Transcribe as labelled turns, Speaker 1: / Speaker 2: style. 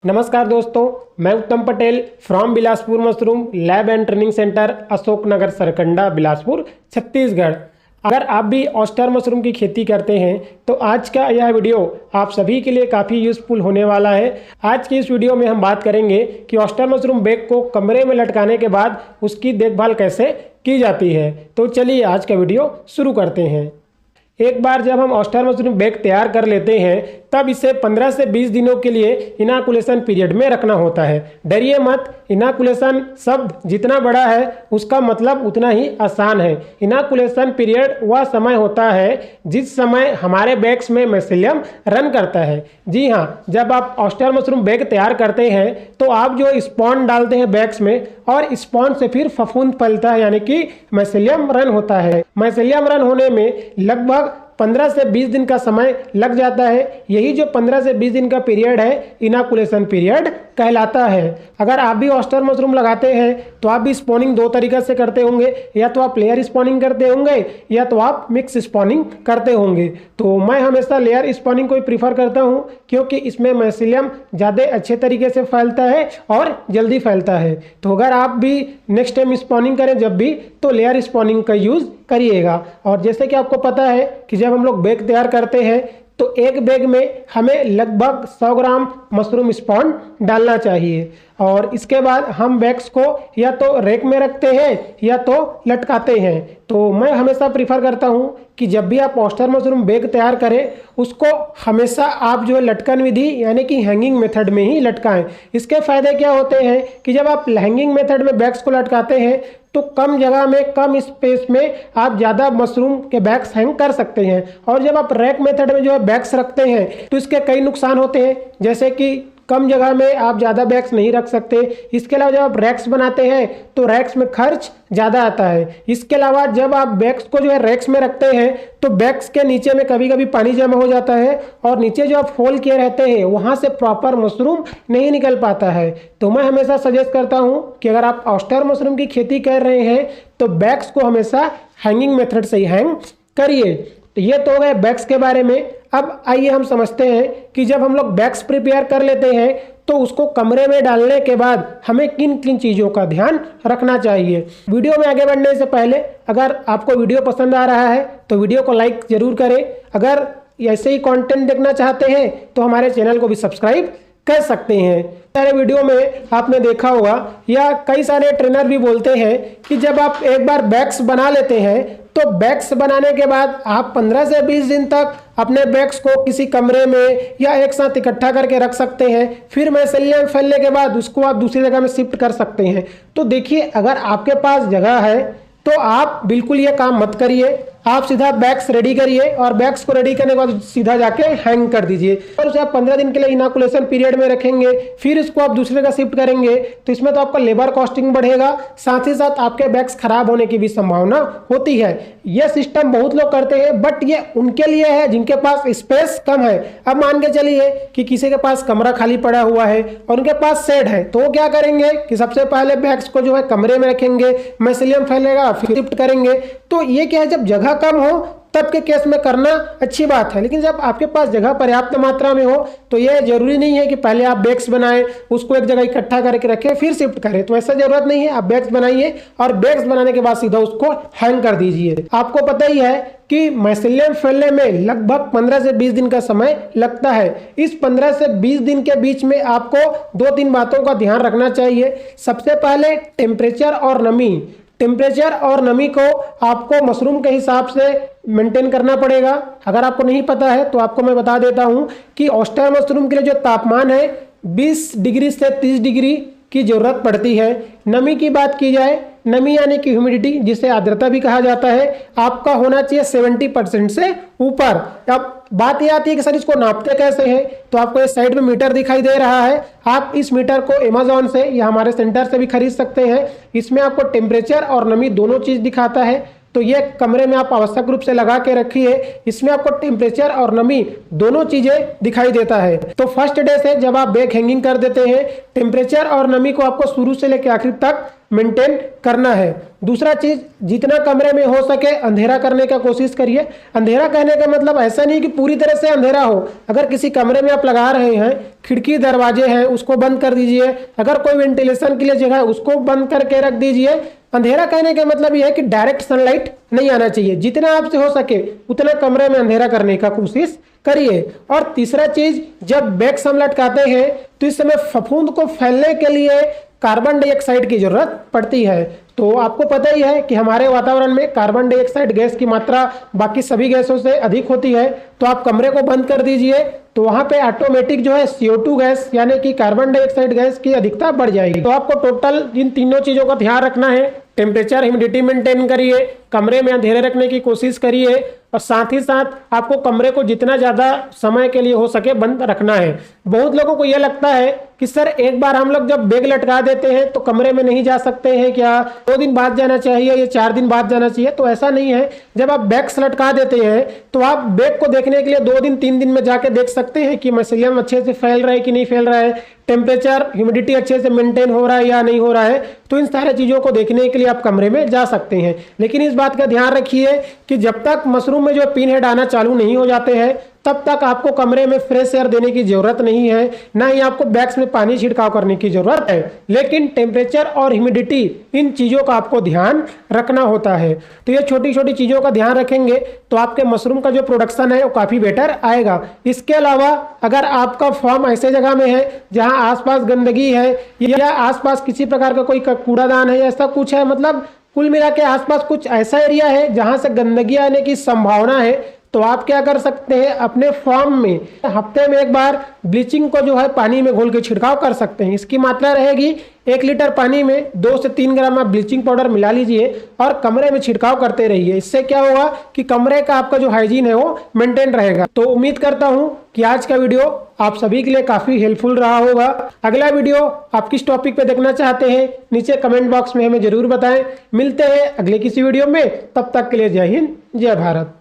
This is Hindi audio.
Speaker 1: नमस्कार दोस्तों, मैं Uttam Patel from Bilaspur mushroom lab and training centre, Ashok Nagar, Sarkanda, Bilaspur, Chhattisgarh. अगर आप भी ऑस्टर मशरूम की खेती करते हैं तो आज का यह वीडियो आप सभी के लिए काफ़ी यूज़फुल होने वाला है। आज की इस वीडियो में हम बात करेंगे कि ऑस्टर मशरूम बैग को कमरे में लटकाने के बाद उसकी देखभाल कैसे की जाती है। तो चलिए आज का वीडियो शुरू करते हैं। एक बार जब हम ऑस्टर मशरूम बैग तैयार कर लेते हैं तब इसे 15 से 20 दिनों के लिए इनाकुलेशन पीरियड में रखना होता है। डरिए मत, इनाकुलेशन शब्द जितना बड़ा है उसका मतलब उतना ही आसान है। इनाकुलेशन पीरियड वह समय होता है जिस समय हमारे बैग्स में माइसेलियम रन करता है। जी हाँ, जब आप ऑस्टर मशरूम बैग तैयार करते हैं तो आप जो स्पॉन डालते हैं बैग्स में और स्पॉन से फिर फफूंद फैलता है, यानी कि माइसेलियम रन होता है। माइसेलियम रन होने में लगभग 15 से 20 दिन का समय लग जाता है। यही जो 15 से 20 दिन का पीरियड है इनाकुलेशन पीरियड कहलाता है। अगर आप भी ऑस्टर मशरूम लगाते हैं तो आप भी स्पॉनिंग दो तरीके से करते होंगे, या तो आप लेयर स्पॉनिंग करते होंगे या तो आप मिक्स स्पॉनिंग करते होंगे। तो मैं हमेशा लेयर स्पॉनिंग को ही प्रीफर करता हूँ क्योंकि इसमें माइसेलियम ज़्यादा अच्छे तरीके से फैलता है और जल्दी फैलता है। तो अगर आप भी नेक्स्ट टाइम स्पॉनिंग करें जब भी, तो लेयर स्पॉनिंग का यूज़ करिएगा। और जैसे कि आपको पता है कि जब हम लोग बैग तैयार करते हैं तो एक बैग में हमें लगभग 100 ग्राम मशरूम स्पॉन डालना चाहिए। और इसके बाद हम बैग्स को या तो रैक में रखते हैं या तो लटकाते हैं। तो मैं हमेशा प्रीफर करता हूं कि जब भी आप ऑस्टर मशरूम बैग तैयार करें उसको हमेशा आप जो है लटकन विधि यानी कि हैंगिंग मेथड में ही लटकाएं। इसके फ़ायदे क्या होते हैं कि जब आप हैंगिंग मेथड में बैग्स को लटकाते हैं तो कम जगह में, कम स्पेस में आप ज़्यादा मशरूम के बैग्स हैंग कर सकते हैं। और जब आप रैक मेथड में जो है बैग्स रखते हैं तो इसके कई नुकसान होते हैं, जैसे कि कम जगह में आप ज़्यादा बैग्स नहीं रख सकते। इसके अलावा जब आप रैक्स बनाते हैं तो रैक्स में खर्च ज़्यादा आता है। इसके अलावा जब आप बैग्स को जो है रैक्स में रखते हैं तो बैग्स के नीचे में कभी कभी पानी जमा हो जाता है और नीचे जो आप फोल्ड किए रहते हैं वहाँ से प्रॉपर मशरूम नहीं निकल पाता है। तो मैं हमेशा सजेस्ट करता हूँ कि अगर आप ऑस्टर मशरूम की खेती कर रहे हैं तो बैग्स को हमेशा हैंगिंग मेथड से ही हैंग करिए। तो ये तो हो गए बैग्स के बारे में। अब आइए हम समझते हैं कि जब हम लोग बैग्स प्रिपेयर कर लेते हैं तो उसको कमरे में डालने के बाद हमें किन किन चीज़ों का ध्यान रखना चाहिए। वीडियो में आगे बढ़ने से पहले अगर आपको वीडियो पसंद आ रहा है तो वीडियो को लाइक ज़रूर करें। अगर ऐसे ही कंटेंट देखना चाहते हैं तो हमारे चैनल को भी सब्सक्राइब कर सकते हैं। सारे वीडियो में आपने देखा होगा या कई सारे ट्रेनर भी बोलते हैं कि जब आप एक बार बैग्स बना लेते हैं तो बैग्स बनाने के बाद आप 15 से 20 दिन तक अपने बैग्स को किसी कमरे में या एक साथ इकट्ठा करके रख सकते हैं। फिर माइसेलियम फैलने के बाद उसको आप दूसरी जगह में शिफ्ट कर सकते हैं। तो देखिए, अगर आपके पास जगह है तो आप बिल्कुल ये काम मत करिए। आप सीधा बैग्स रेडी करिए और बैग्स को रेडी करने के बाद सीधा जाके हैंग कर दीजिए। और उसे आप 15 दिन के लिए इनाकुलेशन पीरियड में रखेंगे, फिर इसको आप दूसरे का शिफ्ट करेंगे तो इसमें तो आपका लेबर कॉस्टिंग बढ़ेगा, साथ ही साथ आपके बैग्स खराब होने की भी संभावना होती है। यह सिस्टम बहुत लोग करते हैं बट ये उनके लिए है जिनके पास स्पेस कम है। अब मान के चलिए कि किसी के पास कमरा खाली पड़ा हुआ है और उनके पास शेड है, तो वो क्या करेंगे कि सबसे पहले बैग्स को जो है कमरे में रखेंगे, माइसेलियम फैलेगा, फिर शिफ्ट करेंगे। तो ये क्या है, जब जगह कम हो तब के केस में करना अच्छी बात है। लेकिन जब आपके पास जगह पर्याप्त मात्रा में हो तो यह जरूरी नहीं है कि पहले आप बैग्स बनाएं, उसको एक जगह इकट्ठा करके रखें फिर शिफ्ट करें। तो ऐसा जरूरत नहीं है। आप बैग्स बनाइए और बैग्स बनाने के बाद सीधा उसको हैंग कर दीजिए। आपको पता ही है कि माइसेलियम फैलने में लगभग 15 से 20 दिन का समय लगता है। इस 15 से 20 दिन के बीच में आपको 2-3 बातों का ध्यान रखना चाहिए। सबसे पहले टेम्परेचर और नमी। टेम्परेचर और नमी को आपको मशरूम के हिसाब से मेंटेन करना पड़ेगा। अगर आपको नहीं पता है तो आपको मैं बता देता हूं कि ऑस्टर मशरूम के लिए जो तापमान है 20 डिग्री से 30 डिग्री की ज़रूरत पड़ती है। नमी की बात की जाए, नमी यानी कि ह्यूमिडिटी, जिसे आर्द्रता भी कहा जाता है, आपका होना चाहिए 70% से ऊपर। अब बात यह आती है कि सर इसको नापते कैसे हैं, तो आपको इस साइड में मीटर दिखाई दे रहा है। आप इस मीटर को अमेज़न से या हमारे सेंटर से भी खरीद सकते हैं। इसमें आपको टेम्परेचर और नमी दोनों चीज़ दिखाता है। तो ये कमरे में आप आवश्यक रूप से लगा के रखिए। इसमें आपको टेम्परेचर और नमी दोनों चीज़ें दिखाई देता है। तो फर्स्ट डे से जब आप बैग हैंगिंग कर देते हैं, टेम्परेचर और नमी को आपको शुरू से लेकर आखिर तक मेंटेन करना है। दूसरा चीज़, जितना कमरे में हो सके अंधेरा करने का कोशिश करिए। अंधेरा कहने का मतलब ऐसा नहीं कि पूरी तरह से अंधेरा हो। अगर किसी कमरे में आप लगा रहे हैं, खिड़की दरवाजे हैं, उसको बंद कर दीजिए। अगर कोई वेंटिलेशन के लिए जगह है, उसको बंद करके रख दीजिए। अंधेरा कहने का मतलब यह है कि डायरेक्ट सनलाइट नहीं आना चाहिए। जितना आपसे हो सके उतना कमरे में अंधेरा करने का कोशिश करिए। और तीसरा चीज, जब बैग्स हम लटकाते हैं तो इस समय फफूंद को फैलने के लिए कार्बन डाइऑक्साइड की जरूरत पड़ती है। तो आपको पता ही है कि हमारे वातावरण में कार्बन डाइऑक्साइड गैस की मात्रा बाकी सभी गैसों से अधिक होती है। तो आप कमरे को बंद कर दीजिए, तो वहां पे ऑटोमेटिक जो है CO2 गैस यानी कि कार्बन डाइऑक्साइड गैस की अधिकता बढ़ जाएगी। तो आपको टोटल इन तीनों चीजों का ध्यान रखना है। टेम्परेचर, ह्यूमिडिटी मेंटेन करिए, कमरे में अंधेरे रखने की कोशिश करिए, और साथ ही साथ आपको कमरे को जितना ज़्यादा समय के लिए हो सके बंद रखना है। बहुत लोगों को यह लगता है कि सर एक बार हम लोग जब बैग लटका देते हैं तो कमरे में नहीं जा सकते हैं क्या, 2 दिन बाद जाना चाहिए या 4 दिन बाद जाना चाहिए? तो ऐसा नहीं है। जब आप बैग्स लटका देते हैं तो आप बैग को देखने के लिए 2 दिन 3 दिन में जाके देख सकते हैं कि मिसेलियम अच्छे से फैल रहा है कि नहीं फैल रहा है, टेम्परेचर ह्यूमिडिटी अच्छे से मेंटेन हो रहा है या नहीं हो रहा है। तो इन सारी चीज़ों को देखने के लिए आप कमरे में जा सकते हैं। लेकिन इस बात का ध्यान रखिए कि जब तक मशरूम में जो पिन हेड आना चालू नहीं हो जाते हैं तब तक आपको कमरे में फ्रेश एयर देने की जरूरत नहीं है, ना ही आपको बैग्स में पानी छिड़काव करने की जरूरत है। लेकिन टेम्परेचर और ह्यूमिडिटी, इन चीज़ों का आपको ध्यान रखना होता है। तो ये छोटी छोटी चीज़ों का ध्यान रखेंगे तो आपके मशरूम का जो प्रोडक्शन है वो काफ़ी बेटर आएगा। इसके अलावा अगर आपका फार्म ऐसे जगह में है जहाँ आसपास गंदगी है या आसपास किसी प्रकार का कोई कूड़ादान है, ऐसा कुछ है, मतलब कुल मिला के आसपास कुछ ऐसा एरिया है जहाँ से गंदगी आने की संभावना है, तो आप क्या कर सकते हैं, अपने फार्म में हफ्ते में एक बार ब्लीचिंग को जो है पानी में घोल के छिड़काव कर सकते हैं। इसकी मात्रा रहेगी 1 लीटर पानी में 2 से 3 ग्राम आप ब्लीचिंग पाउडर मिला लीजिए और कमरे में छिड़काव करते रहिए। इससे क्या होगा कि कमरे का आपका जो हाइजीन है वो मेंटेन रहेगा। तो उम्मीद करता हूं कि आज का वीडियो आप सभी के लिए काफी हेल्पफुल रहा होगा। अगला वीडियो आप किस टॉपिक पे देखना चाहते हैं नीचे कमेंट बॉक्स में हमें जरूर बताएं। मिलते हैं अगले किसी वीडियो में, तब तक के लिए जय हिंद, जय भारत।